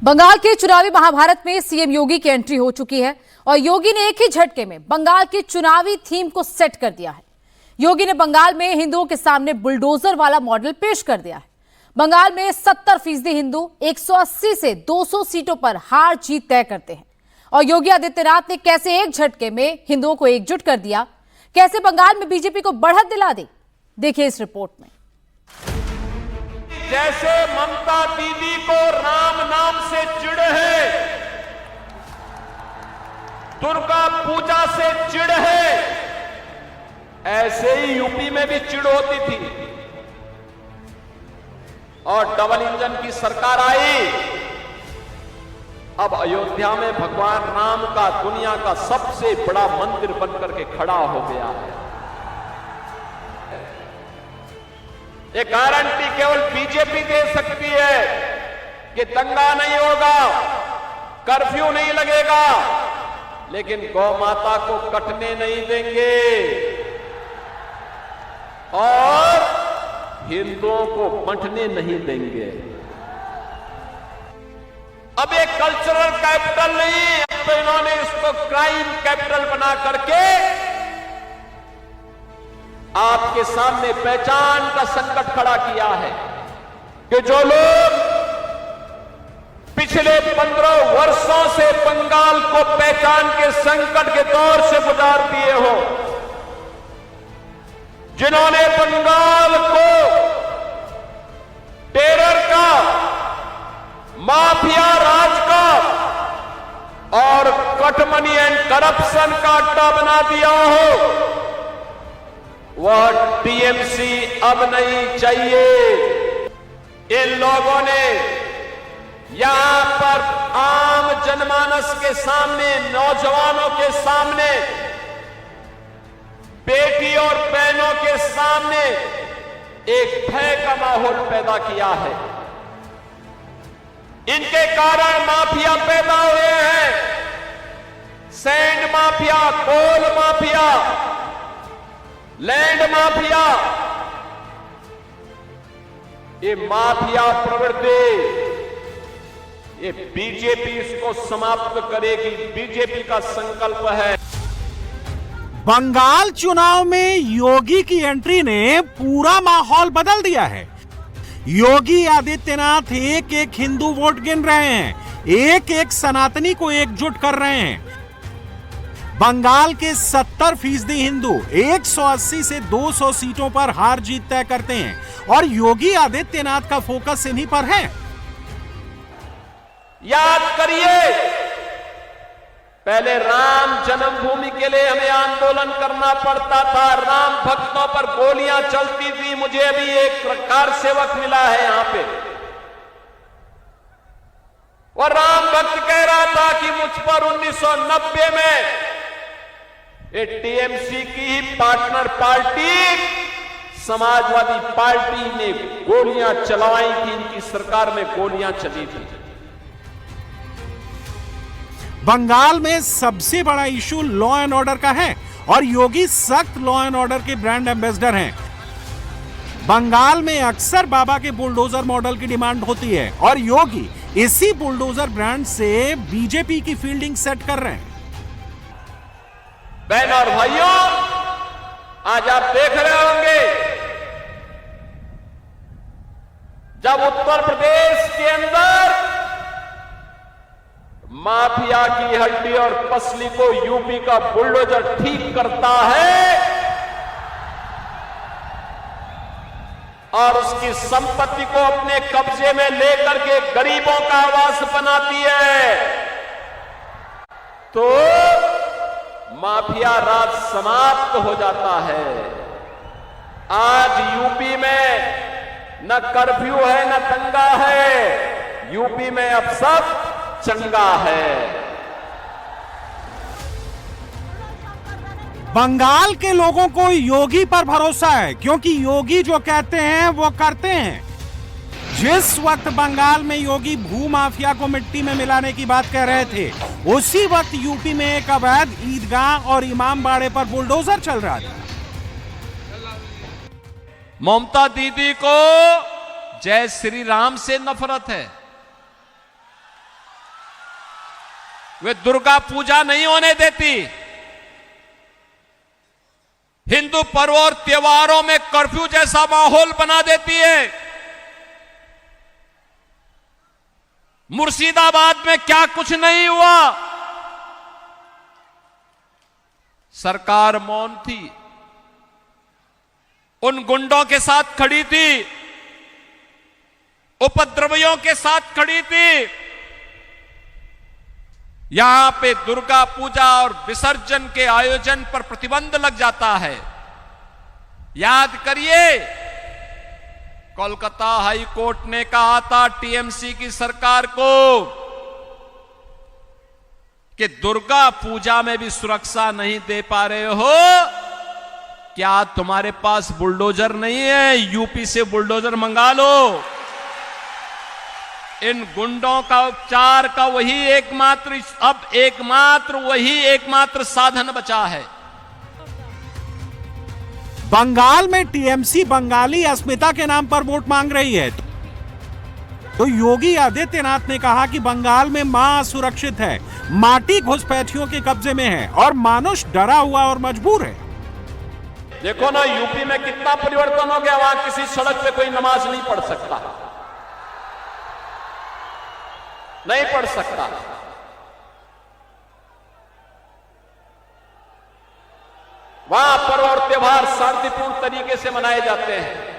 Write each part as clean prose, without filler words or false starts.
बंगाल के चुनावी महाभारत में सीएम योगी की एंट्री हो चुकी है और योगी ने एक ही झटके में बंगाल के चुनावी थीम को सेट कर दिया है। योगी ने बंगाल में हिंदुओं के सामने बुलडोजर वाला मॉडल पेश कर दिया है। बंगाल में 70% हिंदू 180 से 200 सीटों पर हार जीत तय करते हैं और योगी आदित्यनाथ ने कैसे एक झटके में हिंदुओं को एकजुट कर दिया, कैसे बंगाल में बीजेपी को बढ़त दिला दी, देखिए इस रिपोर्ट में। जैसे ममता दीदी को राम नाम से चिढ़ है, दुर्गा पूजा से चिढ़ है, ऐसे ही यूपी में भी चिढ़ होती थी और डबल इंजन की सरकार आई। अब अयोध्या में भगवान राम का दुनिया का सबसे बड़ा मंदिर बनकर के खड़ा हो गया है। ये गारंटी केवल बीजेपी दे सकती है कि दंगा नहीं होगा, कर्फ्यू नहीं लगेगा, लेकिन गौ माता को कटने नहीं देंगे और हिंदुओं को बंटने नहीं देंगे। अब ये कल्चरल कैपिटल नहीं, अब तो इन्होंने इसको क्राइम कैपिटल बना करके आपके सामने पहचान का संकट खड़ा किया है कि जो लोग पिछले 15 वर्षों से बंगाल को पहचान के संकट के दौर से गुजार दिए हो, जिन्होंने बंगाल को टेरर का, माफिया राज का और कटमनी एंड करप्शन का अड्डा बना दिया हो, वह टीएमसी अब नहीं चाहिए। इन लोगों ने यहां पर आम जनमानस के सामने, नौजवानों के सामने, बेटी और बहनों के सामने एक भय का माहौल पैदा किया है। इनके कारण माफिया पैदा हुए हैं, सैंड माफिया, कोल माफिया, लैंड माफिया। ये माफिया प्रवृत्ति, ये बीजेपी इसको समाप्त करेगी, बीजेपी का संकल्प है। बंगाल चुनाव में योगी की एंट्री ने पूरा माहौल बदल दिया है। योगी आदित्यनाथ एक एक हिंदू वोट गिन रहे हैं, एक एक सनातनी को एकजुट कर रहे हैं। बंगाल के 70% हिंदू 180 से 200 सीटों पर हार जीत तय करते हैं और योगी आदित्यनाथ का फोकस इन्हीं पर है। याद करिए, पहले राम जन्मभूमि के लिए हमें आंदोलन करना पड़ता था, राम भक्तों पर गोलियां चलती थी। मुझे अभी एक कार सेवक मिला है यहां पे, और राम भक्त कह रहा था कि मुझ पर 1990 में ये टीएमसी की ही पार्टनर पार्टी समाजवादी पार्टी ने गोलियां चलवाई थी, इनकी सरकार में गोलियां चली थी। बंगाल में सबसे बड़ा इशू लॉ एंड ऑर्डर का है और योगी सख्त लॉ एंड ऑर्डर के ब्रांड एम्बेसडर हैं। बंगाल में अक्सर बाबा के बुलडोजर मॉडल की डिमांड होती है और योगी इसी बुलडोजर ब्रांड से बीजेपी की फील्डिंग सेट कर रहे हैं। बहन और भाइयों, आज आप देख रहे होंगे जब उत्तर प्रदेश के अंदर माफिया की हड्डी और पसली को यूपी का बुलडोजर ठीक करता है और उसकी संपत्ति को अपने कब्जे में लेकर के गरीबों का आवास बनाती है, तो माफिया राज समाप्त हो जाता है। आज यूपी में न कर्फ्यू है न दंगा है, यूपी में अब सब चंगा है। बंगाल के लोगों को योगी पर भरोसा है क्योंकि योगी जो कहते हैं वो करते हैं। जिस वक्त बंगाल में योगी भूमाफिया को मिट्टी में मिलाने की बात कह रहे थे, उसी वक्त यूपी में एक अवैध ईदगाह और इमामबाड़े पर बुलडोजर चल रहा था। ममता दीदी को जय श्री राम से नफरत है। वे दुर्गा पूजा नहीं होने देती। हिंदू पर्व और त्योहारों में कर्फ्यू जैसा माहौल बना देती है। मुर्शिदाबाद में क्या कुछ नहीं हुआ, सरकार मौन थी, उन गुंडों के साथ खड़ी थी, उपद्रवियों के साथ खड़ी थी। यहां पे दुर्गा पूजा और विसर्जन के आयोजन पर प्रतिबंध लग जाता है। याद करिए, कोलकाता हाई कोर्ट ने कहा था टीएमसी की सरकार को कि दुर्गा पूजा में भी सुरक्षा नहीं दे पा रहे हो, क्या तुम्हारे पास बुलडोजर नहीं है? यूपी से बुलडोजर मंगा लो। इन गुंडों का उपचार का वही एकमात्र साधन बचा है। बंगाल में टीएमसी बंगाली अस्मिता के नाम पर वोट मांग रही है, तो योगी आदित्यनाथ ने कहा कि बंगाल में मां असुरक्षित है, माटी घुसपैठियों के कब्जे में है और मानुष डरा हुआ और मजबूर है। देखो ना, यूपी में कितना परिवर्तन हो गया। वहां किसी सड़क पे कोई नमाज नहीं पढ़ सकता, नहीं पढ़ सकता। वहां पर्व और त्योहार शांतिपूर्ण तरीके से मनाए जाते हैं।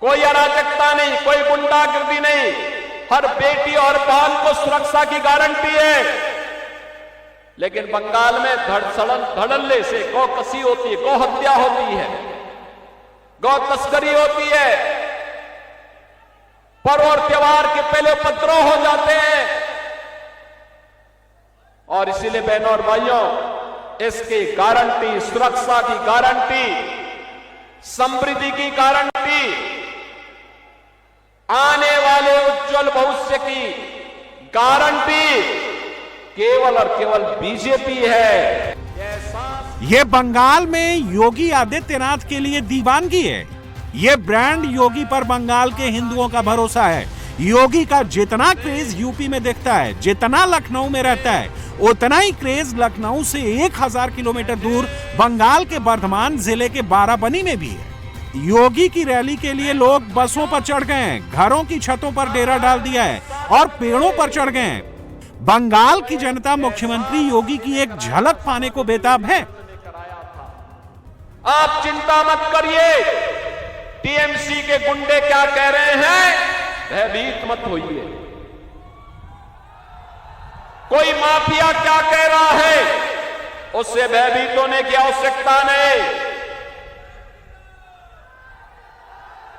कोई अराजकता नहीं, कोई गुंडागर्दी नहीं। हर बेटी और बहन को सुरक्षा की गारंटी है। लेकिन बंगाल में धड़ल्ले से गौ कसी होती है, गौ हत्या होती है, गौ तस्करी होती है, पर्व और त्योहार के पहले उपद्रव हो जाते हैं। और इसीलिए बहनों और भाइयों, इसकी गारंटी, सुरक्षा की गारंटी, समृद्धि की गारंटी, आने वाले उज्जवल भविष्य की गारंटी केवल और केवल बीजेपी है। ये बंगाल में योगी आदित्यनाथ के लिए दीवानगी है। ये ब्रांड योगी पर बंगाल के हिंदुओं का भरोसा है। योगी का जितना क्रेज यूपी में दिखता है, जितना लखनऊ में रहता है, उतना ही क्रेज लखनऊ से 1000 किलोमीटर दूर बंगाल के बर्धमान जिले के बाराबनी में भी है। योगी की रैली के लिए लोग बसों पर चढ़ गए हैं, घरों की छतों पर डेरा डाल दिया है और पेड़ों पर चढ़ गए हैं। बंगाल की जनता मुख्यमंत्री योगी की एक झलक पाने को बेताब है। आप चिंता मत करिए, टीएमसी के गुंडे क्या कह रहे हैं, भयभीत मत होइए। कोई माफिया क्या कह रहा है, उससे भयभीत होने की आवश्यकता नहीं।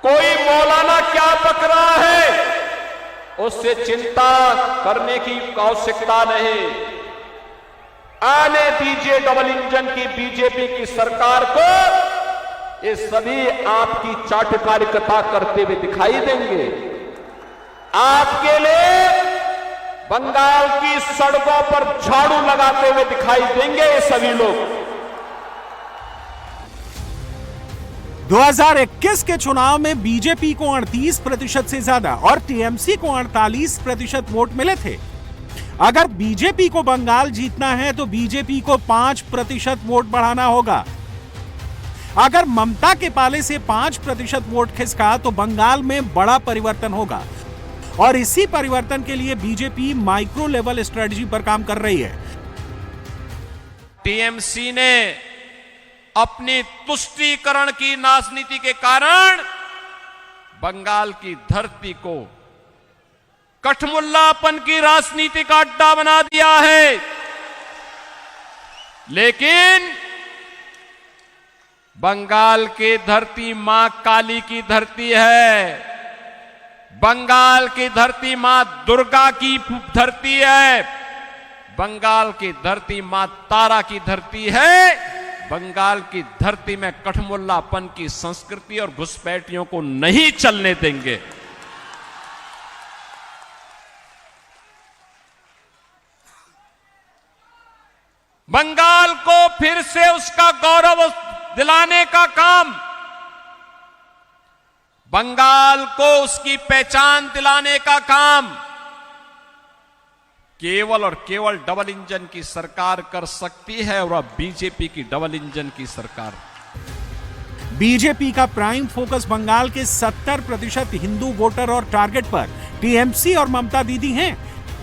कोई मौलाना क्या पक रहा है, उससे चिंता करने की आवश्यकता नहीं। आने दीजिए डबल इंजन की बीजेपी की सरकार को, ये सभी आपकी चाटुकारिता करते हुए दिखाई देंगे। आपके लिए बंगाल की सड़कों पर झाड़ू लगाते हुए दिखाई देंगे ये सभी लोग। 2021 के चुनाव में बीजेपी को 38% से ज्यादा और टीएमसी को 48% वोट मिले थे। अगर बीजेपी को बंगाल जीतना है तो बीजेपी को 5% वोट बढ़ाना होगा। अगर ममता के पाले से 5% वोट खिसका तो बंगाल में बड़ा परिवर्तन होगा और इसी परिवर्तन के लिए बीजेपी माइक्रो लेवल स्ट्रेटजी पर काम कर रही है। टीएमसी ने अपनी तुष्टीकरण की राजनीति के कारण बंगाल की धरती को कठमुल्लापन की राजनीति का अड्डा बना दिया है। लेकिन बंगाल की धरती मां काली की धरती है, बंगाल की धरती मां दुर्गा की धरती है, बंगाल की धरती मां तारा की धरती है। बंगाल की धरती में कठमुल्लापन की संस्कृति और घुसपैठियों को नहीं चलने देंगे। बंगाल को फिर से उसका गौरव दिलाने का काम, बंगाल को उसकी पहचान दिलाने का काम केवल और केवल डबल इंजन की सरकार कर सकती है और अब बीजेपी की डबल इंजन की सरकार। बीजेपी का प्राइम फोकस बंगाल के 70% हिंदू वोटर और टारगेट पर टीएमसी और ममता दीदी हैं।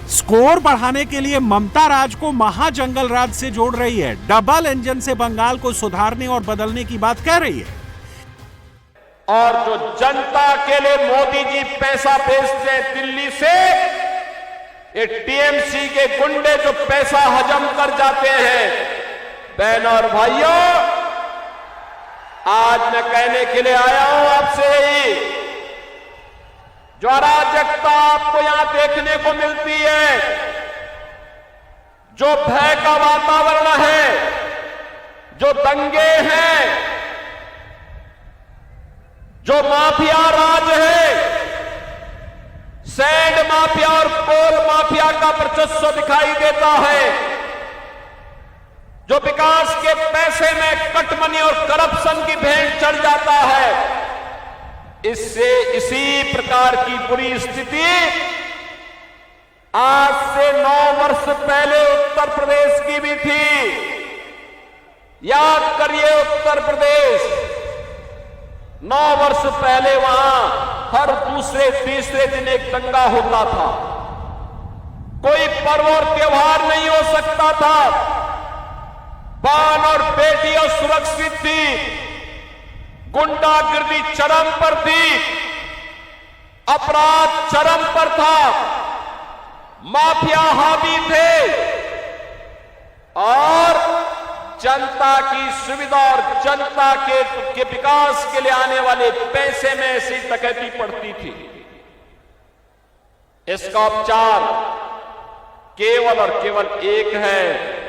स्कोर बढ़ाने के लिए ममता राज को महाजंगल राज से जोड़ रही है। डबल इंजन से बंगाल को सुधारने और बदलने की बात कह रही है। और जो जनता के लिए मोदी जी पैसा भेजते हैं दिल्ली से, ये टीएमसी के गुंडे जो पैसा हजम कर जाते हैं। बहनों और भाइयों, आज मैं कहने के लिए आया हूं आपसे ही, जो अराजकता आपको यहां देखने को मिलती है, जो भय का वातावरण है, जो दंगे हैं, जो माफिया राज है, सैंड माफिया और कोल माफिया का वर्चस्व दिखाई देता है, जो विकास के पैसे में कटमनी और करप्शन की भेंट चढ़ जाता है, इससे इसी प्रकार की बुरी स्थिति आज से 9 वर्ष पहले उत्तर प्रदेश की भी थी। याद करिए, उत्तर प्रदेश 9 वर्ष पहले वहां हर दूसरे तीसरे दिन एक दंगा होता था। कोई पर्व और त्योहार नहीं हो सकता था। बान और बेटियां सुरक्षित थी, गुंडागिर्दी चरम पर थी, अपराध चरम पर था, माफिया हावी थे और जनता की सुविधा और जनता के विकास के लिए आने वाले पैसे में ऐसी डकैती पड़ती थी। इसका उपचार केवल और केवल एक है,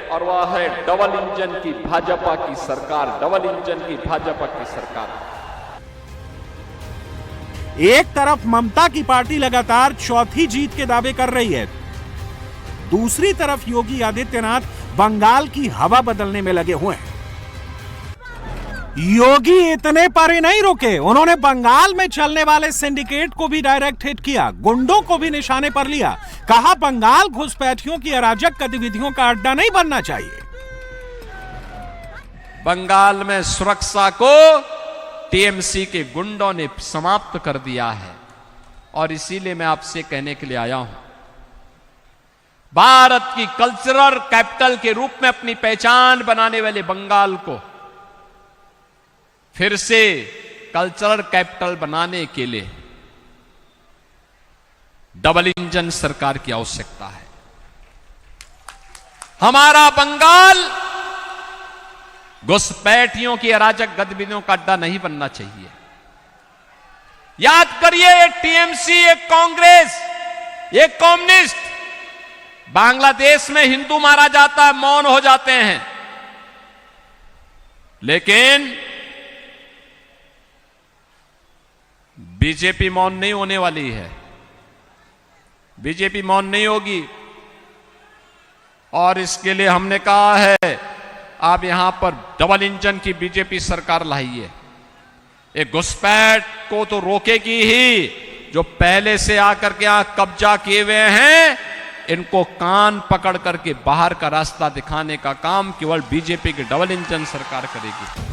और वह है डबल इंजन की भाजपा की सरकार। डबल इंजन की भाजपा की सरकार। एक तरफ ममता की पार्टी लगातार चौथी जीत के दावे कर रही है, दूसरी तरफ योगी आदित्यनाथ बंगाल की हवा बदलने में लगे हुए हैं। योगी इतने पर ही नहीं रुके, उन्होंने बंगाल में चलने वाले सिंडिकेट को भी डायरेक्ट हिट किया, गुंडों को भी निशाने पर लिया। कहा बंगाल घुसपैठियों की अराजक गतिविधियों का अड्डा नहीं बनना चाहिए। बंगाल में सुरक्षा को टीएमसी के गुंडों ने समाप्त कर दिया है, और इसीलिए मैं आपसे कहने के लिए आया हूं, भारत की कल्चरल कैपिटल के रूप में अपनी पहचान बनाने वाले बंगाल को फिर से कल्चरल कैपिटल बनाने के लिए डबल इंजन सरकार की आवश्यकता है। हमारा बंगाल घुसपैठियों की अराजक गतिविधियों का अड्डा नहीं बनना चाहिए। याद करिए, ये टीएमसी, ये कांग्रेस, ये कम्युनिस्ट, बांग्लादेश में हिंदू मारा जाता है, मौन हो जाते हैं, लेकिन बीजेपी मौन नहीं होने वाली है। बीजेपी मौन नहीं होगी, और इसके लिए हमने कहा है आप यहां पर डबल इंजन की बीजेपी सरकार लाइए। एक घुसपैठ को तो रोकेगी ही, जो पहले से आकर के यहां कब्जा किए हुए हैं, इनको कान पकड़ करके बाहर का रास्ता दिखाने का काम केवल बीजेपी की डबल इंजन सरकार करेगी।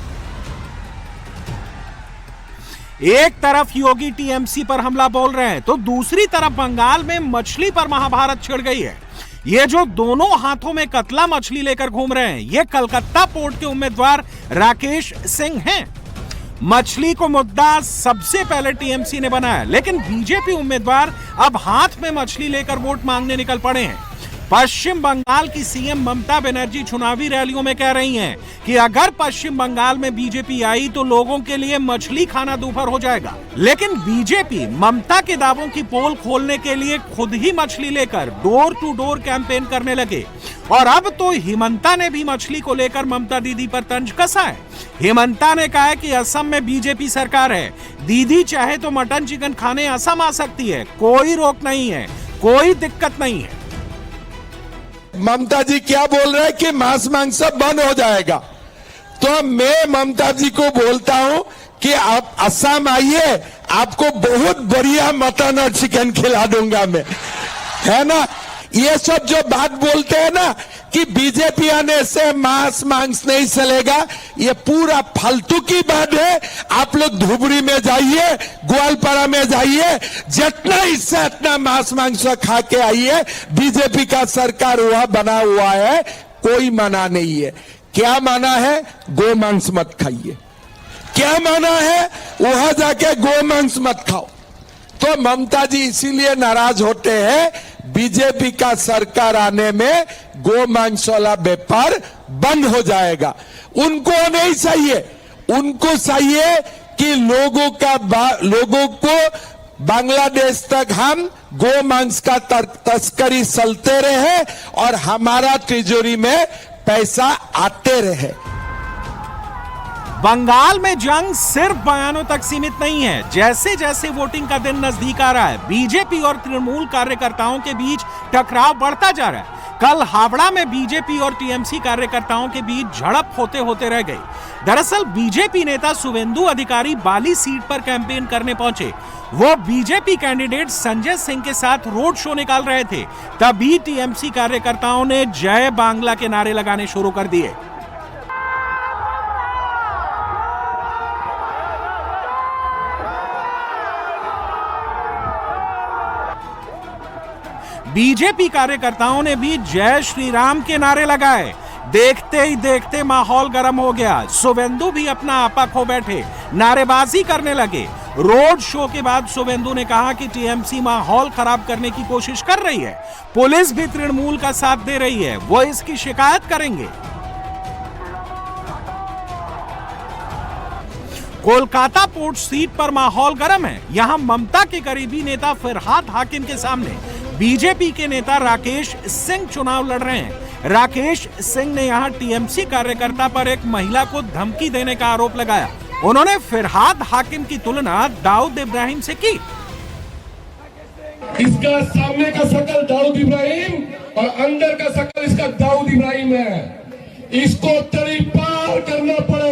एक तरफ योगी टीएमसी पर हमला बोल रहे हैं, तो दूसरी तरफ बंगाल में मछली पर महाभारत छिड़ गई है। ये जो दोनों हाथों में कतला मछली लेकर घूम रहे हैं, ये कलकत्ता पोर्ट के उम्मीदवार राकेश सिंह हैं। मछली को मुद्दा सबसे पहले टीएमसी ने बनाया, लेकिन बीजेपी उम्मीदवार अब हाथ में मछली लेकर वोट मांगने निकल पड़े हैं। पश्चिम बंगाल की सीएम ममता बनर्जी चुनावी रैलियों में कह रही हैं कि अगर पश्चिम बंगाल में बीजेपी आई तो लोगों के लिए मछली खाना दूभर हो जाएगा। लेकिन बीजेपी ममता के दावों की पोल खोलने के लिए खुद ही मछली लेकर डोर टू डोर कैंपेन करने लगे, और अब तो हिमंता ने भी मछली को लेकर ममता दीदी पर तंज कसा है। हिमंता ने कहा है कि असम में बीजेपी सरकार है, दीदी चाहे तो मटन चिकन खाने असम आ सकती है, कोई रोक नहीं है, कोई दिक्कत नहीं है। ममता जी क्या बोल रहे हैं कि मांस मांस सब बंद हो जाएगा, तो मैं ममता जी को बोलता हूं कि आप असम आइए, आपको बहुत बढ़िया मटन और चिकन खिला दूंगा मैं, है ना। ये सब जो बात बोलते हैं ना कि बीजेपी आने से मांस मांस नहीं चलेगा, ये पूरा फालतू की बात है। आप लोग धुबरी में जाइए, ग्वालपारा में जाइए, जितना हिस्सा इतना मांस मांस खा के आइए। बीजेपी का सरकार वहां बना हुआ है, कोई मना नहीं है। क्या मना है? गो मांस मत खाइए। क्या मना है? वहां जाके गो मांस मत खाओ। तो ममता जी इसीलिए नाराज होते हैं, बीजेपी का सरकार आने में गो मांस वाला व्यापार बंद हो जाएगा। उनको नहीं चाहिए, उनको चाहिए कि लोगों को बांग्लादेश तक हम गो मांस का तस्करी चलते रहे और हमारा तिजोरी में पैसा आते रहे। बंगाल में जंग सिर्फ बयानों तक सीमित नहीं है। जैसे जैसे वोटिंग का दिन नजदीक आ रहा है, बीजेपी और तृणमूल कार्यकर्ताओं के बीच टकराव बढ़ता जा रहा है। कल हावड़ा में बीजेपी और टीएमसी कार्यकर्ताओं के बीच झड़प होते होते रह गई। दरअसल बीजेपी नेता शुभेंदु अधिकारी बाली सीट पर कैंपेन करने पहुंचे। वो बीजेपी कैंडिडेट संजय सिंह के साथ रोड शो निकाल रहे थे, तभी टीएमसी कार्यकर्ताओं ने जय बांग्ला के नारे लगाने शुरू कर दिए। बीजेपी कार्यकर्ताओं ने भी जय श्री राम के नारे लगाए। देखते ही देखते माहौल गर्म हो गया। शुभेंदु भी अपना आपा खो बैठे, नारेबाजी करने लगे। रोड शो के बाद शुभेंदु ने कहा कि टीएमसी माहौल खराब करने की कोशिश कर रही है। पुलिस भी तृणमूल का साथ दे रही है, वो इसकी शिकायत करेंगे। कोलकाता पोर्ट सीट पर माहौल गर्म है। यहां ममता के करीबी नेता फिरहाद हाकिम के सामने बीजेपी के नेता राकेश सिंह चुनाव लड़ रहे हैं। राकेश सिंह ने यहां टीएमसी कार्यकर्ता पर एक महिला को धमकी देने का आरोप लगाया। उन्होंने फिरहाद हाकिम की तुलना दाऊद इब्राहिम से की। इसका सामने का शकल दाऊद इब्राहिम और अंदर का शकल इसका दाऊद इब्राहिम है। इसको तड़ी पार करना पड़ेगा।